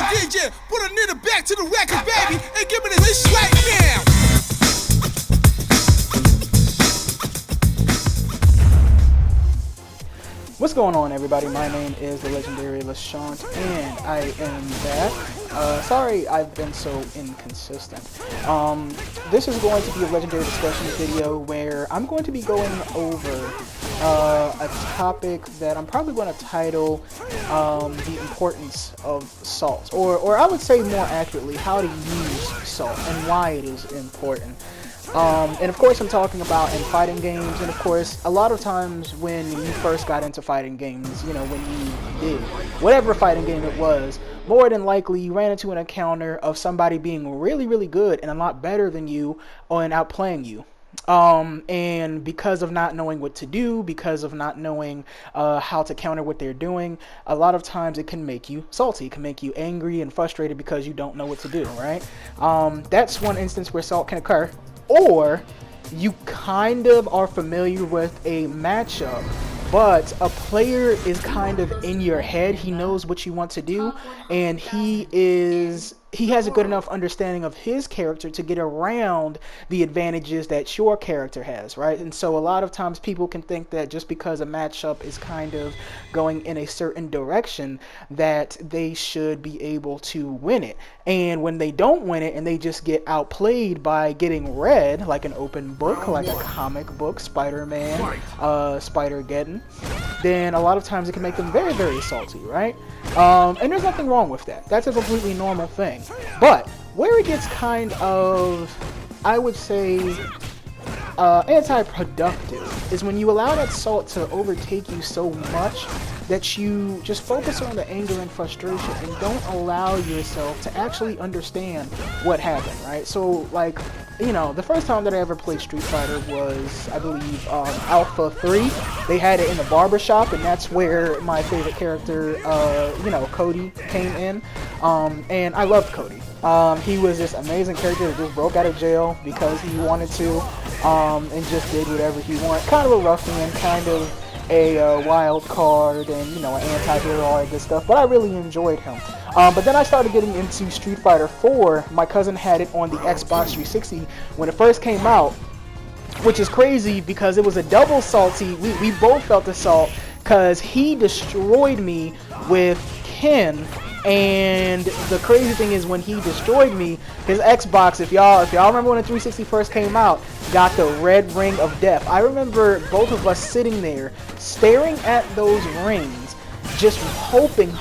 DJ, put a nigga back to the record, baby, and give me this right now. What's going on, everybody? My name is the legendary LaShaunt, and I am back. Sorry I've been so inconsistent. This is going to be a legendary discussion video where I'm going to be going over a topic that I'm probably going to title the importance of salt, or I would say more accurately, how to use salt and why it is important. And of course I'm talking about in fighting games, and of course a lot of times when you first got into fighting games, you know, when you did whatever fighting game it was, more than likely you ran into an encounter of somebody being really good and a lot better than you and outplaying you. And because of not knowing what to do, because of not knowing how to counter what they're doing, a lot of times it can make you salty. It can make you angry and frustrated because you don't know what to do, right? That's one instance where salt can occur. Or you kind of are familiar with a matchup, but a player is kind of in your head. He knows what you want to do, and he has a good enough understanding of his character to get around the advantages that your character has, right? And so a lot of times people can think that just because a matchup is kind of going in a certain direction that they should be able to win it. And when they don't win it and they just get outplayed by getting read, like an open book, like a comic book, Spider-Man, Spider-Geddon, then a lot of times it can make them very salty, right? And there's nothing wrong with that. That's a completely normal thing. But where it gets kind of, I would say, anti-productive is when you allow that salt to overtake you so much that you just focus on the anger and frustration and don't allow yourself to actually understand what happened, right? So, like, you know, the first time that I ever played Street Fighter was, I believe, Alpha 3. They had it in the barbershop, and that's where my favorite character, you know, Cody, came in. And I loved Cody. He was this amazing character that just broke out of jail because he wanted to, and just did whatever he wanted. Kind of a ruffian, kind of a wild card, and, you know, an anti-hero, all that good stuff. But I really enjoyed him. But then I started getting into Street Fighter 4. My cousin had it on the Xbox 360 when it first came out, which is crazy because it was a double salty. We both felt the salt because he destroyed me with Ken. And the crazy thing is, when he destroyed me, his Xbox, if y'all remember when the 360 first came out, got the red ring of death. I remember both of us sitting there staring at those rings, just hoping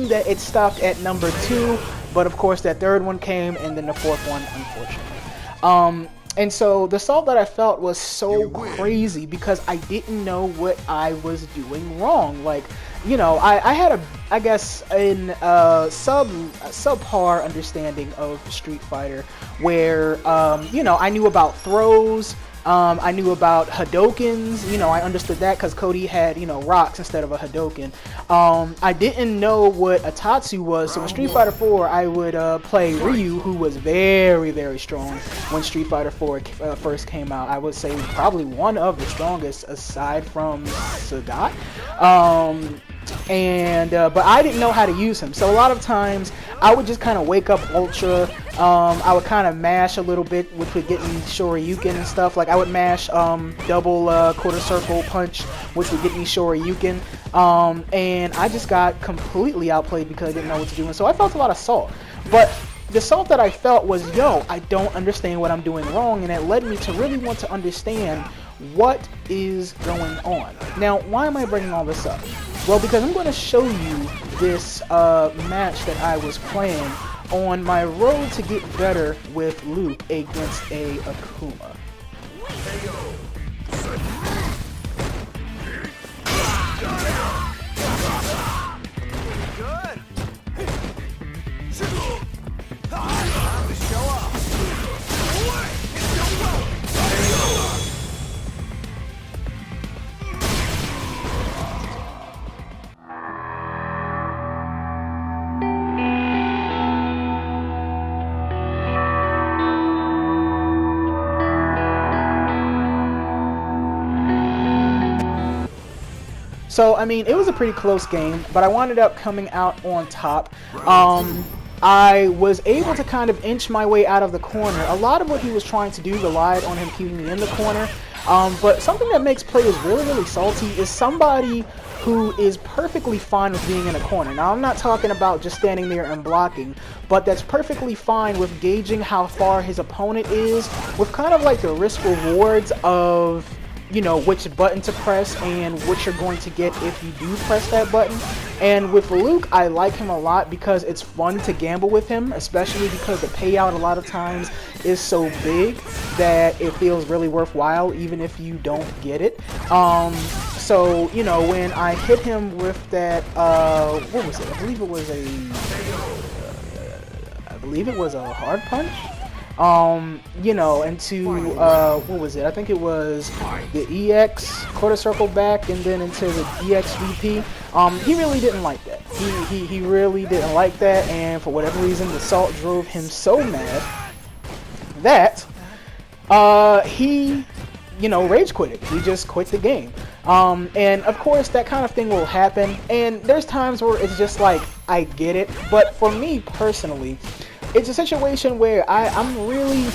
that it stopped at number 2, but of course that third one came, and then the fourth one, unfortunately. And so the salt that I felt was so crazy because I didn't know what I was doing wrong. Like, you know, I had I guess, in subpar understanding of Street Fighter, where, you know, I knew about throws, I knew about Hadokens, you know, I understood that because Cody had, you know, rocks instead of a Hadoken. I didn't know what a Tatsu was, so in Street Fighter 4, I would play Ryu, who was very strong when Street Fighter 4 first came out. I would say probably one of the strongest aside from Sagat. But I didn't know how to use him, so a lot of times I would just kind of wake up Ultra. I would kind of mash a little bit, which would get me Shoryuken and stuff. Like I would mash double quarter circle punch, which would get me Shoryuken. And I just got completely outplayed because I didn't know what to do, and so I felt a lot of salt. But the salt that I felt was, yo, I don't understand what I'm doing wrong, and it led me to really want to understand what is going on. Now, why am I bringing all this up? Well, because I'm going to show you this match that I was playing on my road to get better with Luke against a Akuma. So, I mean, it was a pretty close game, but I wound up coming out on top. I was able to kind of inch my way out of the corner. A lot of what he was trying to do relied on him keeping me in the corner. But something that makes players really, really salty is somebody who is perfectly fine with being in a corner. Now, I'm not talking about just standing there and blocking, but that's perfectly fine with gauging how far his opponent is, with kind of like the risk rewards of, you know, which button to press and what you're going to get if you do press that button. And with Luke, I like him a lot because it's fun to gamble with him, especially because the payout a lot of times is so big that it feels really worthwhile even if you don't get it. So, you know, when I hit him with that, what was it? I believe it was a hard punch. You know, into, what was it? I think it was the EX quarter circle back and then into the EX VP. He really didn't like that. He really didn't like that, and for whatever reason, the salt drove him so mad that, he, you know, rage quit it. He just quit the game. And of course that kind of thing will happen, and there's times where it's just like, I get it, but for me personally, it's a situation where I'm really,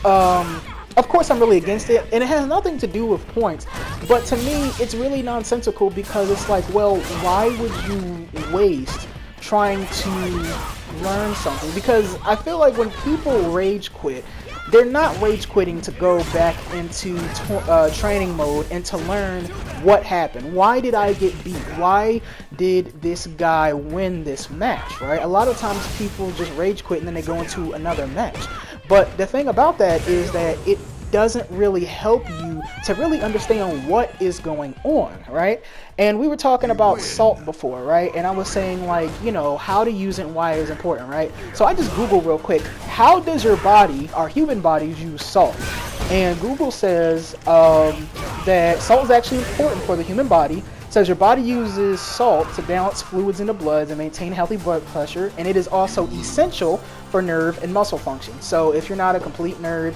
of course I'm really against it, and it has nothing to do with points, but to me it's really nonsensical because it's like, well, why would you waste trying to learn something? Because I feel like when people rage quit, they're not rage quitting to go back into training mode and to learn what happened. Why did I get beat? Why did this guy win this match, right? A lot of times people just rage quit and then they go into another match. But the thing about that is that it doesn't really help you to really understand what is going on, right? And we were talking about salt before, right? And I was saying, like, you know, how to use it and why is important, right? So I just Googled real quick, how does your body, our human bodies, use salt? And Google says that salt is actually important for the human body. It says your body uses salt to balance fluids in the blood and maintain healthy blood pressure, and it is also essential for nerve and muscle function. So if you're not a complete nerd,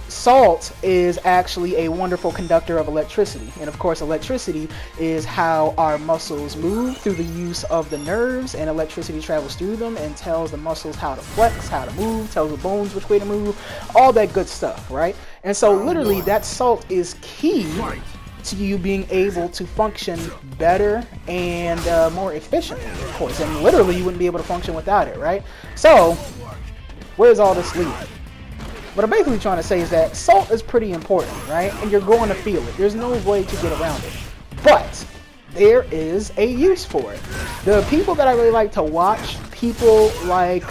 salt is actually a wonderful conductor of electricity. And of course, electricity is how our muscles move through the use of the nerves, and electricity travels through them and tells the muscles how to flex, how to move, tells the bones which way to move, all that good stuff, right? And so literally that salt is key to you being able to function better and more efficiently, of course. And literally you wouldn't be able to function without it, right? So where's all this leading? What I'm basically trying to say is that salt is pretty important, right? And you're going to feel it. There's no way to get around it. But there is a use for it. The people that I really like to watch, people like,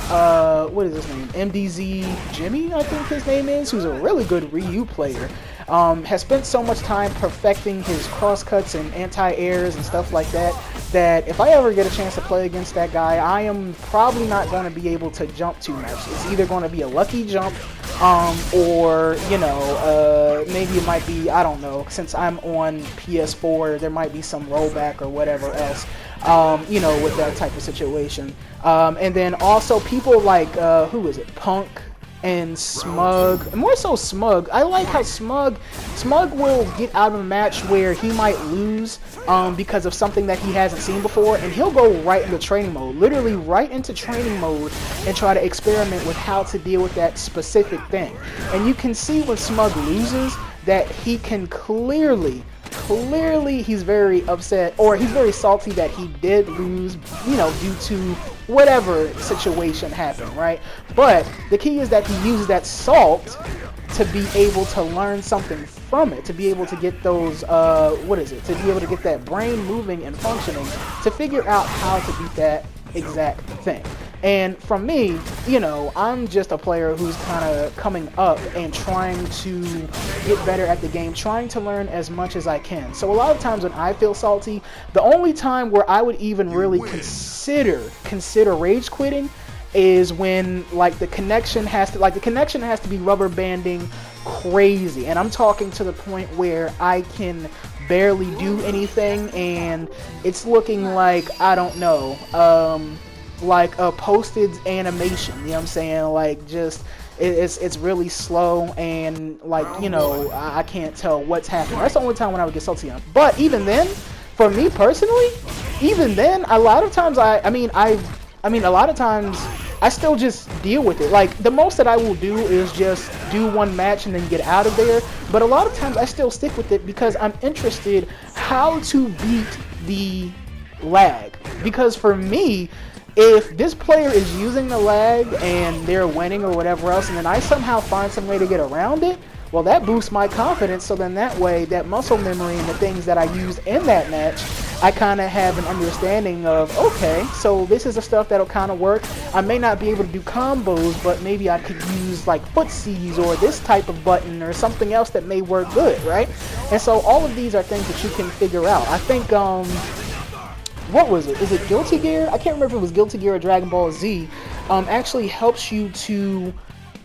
what is his name? MDZ Jimmy, I think his name is, who's a really good Ryu player. Has spent so much time perfecting his crosscuts and anti-airs and stuff like that, that if I ever get a chance to play against that guy, I am probably not going to be able to jump too much. It's either going to be a lucky jump, or, you know, maybe it might be, I don't know, since I'm on PS4, there might be some rollback or whatever else, you know, with that type of situation. And then also people like, who is it, Punk and Smug, more so Smug. I like how Smug will get out of a match where he might lose because of something that he hasn't seen before, and he'll go right into training mode, literally right into training mode, and try to experiment with how to deal with that specific thing. And you can see when Smug loses that he can clearly he's very upset, or he's very salty that he did lose, you know, due to whatever situation happened, right? But the key is that he uses that salt to be able to learn something from it, to be able to get those, to be able to get that brain moving and functioning, to figure out how to beat that exact thing. And from me, you know, I'm just a player who's kind of coming up and trying to get better at the game, trying to learn as much as I can. So a lot of times when I feel salty, the only time where I would even really consider rage quitting is when, like, the connection has to be rubber banding crazy, and I'm talking to the point where I can barely do anything, and it's looking like, I don't know, like a posted animation, you know what I'm saying? Like, just it's really slow, and, like, you know, I can't tell what's happening. That's the only time when I would get salty on. But even then, for me personally, even then, a lot of times I mean a lot of times I still just deal with it. Like, the most that I will do is just do one match and then get out of there. But a lot of times I still stick with it because I'm interested how to beat the lag. Because for me, if this player is using the lag and they're winning or whatever else, and then I somehow find some way to get around it, well, that boosts my confidence. So then that way, that muscle memory and the things that I used in that match, I kind of have an understanding of, okay, so this is the stuff that'll kind of work. I may not be able to do combos, but maybe I could use like footsies or this type of button or something else that may work good, right? And so all of these are things that you can figure out. I think, what was it? Is it Guilty Gear? I can't remember if it was Guilty Gear or Dragon Ball Z. Actually helps you to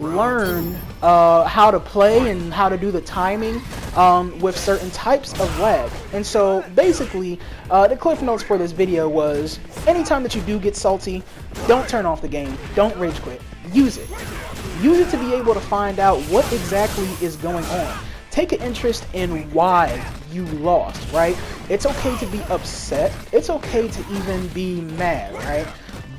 learn how to play and how to do the timing with certain types of lag. And so basically, the cliff notes for this video was, anytime that you do get salty, don't turn off the game, don't rage quit, use it. Use it to be able to find out what exactly is going on. Take an interest in why you lost, right? It's okay to be upset, it's okay to even be mad, right?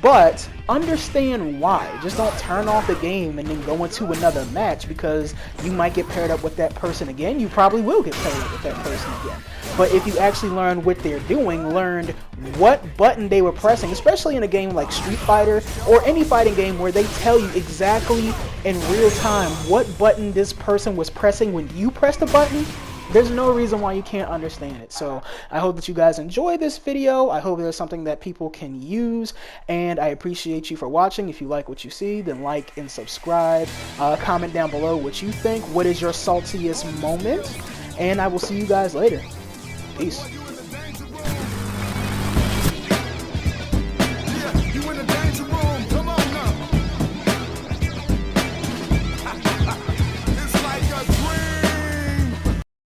But understand why. Just don't turn off the game and then go into another match, because you might get paired up with that person again. You probably will get paired up with that person again. But if you actually learn what they're doing, learned what button they were pressing, especially in a game like Street Fighter or any fighting game where they tell you exactly in real time what button this person was pressing when you press the button, there's no reason why you can't understand it. So I hope that you guys enjoy this video. I hope there's something that people can use, and I appreciate you for watching. If you like what you see, then like and subscribe. Comment down below what you think. What is your saltiest moment? And I will see you guys later. Peace.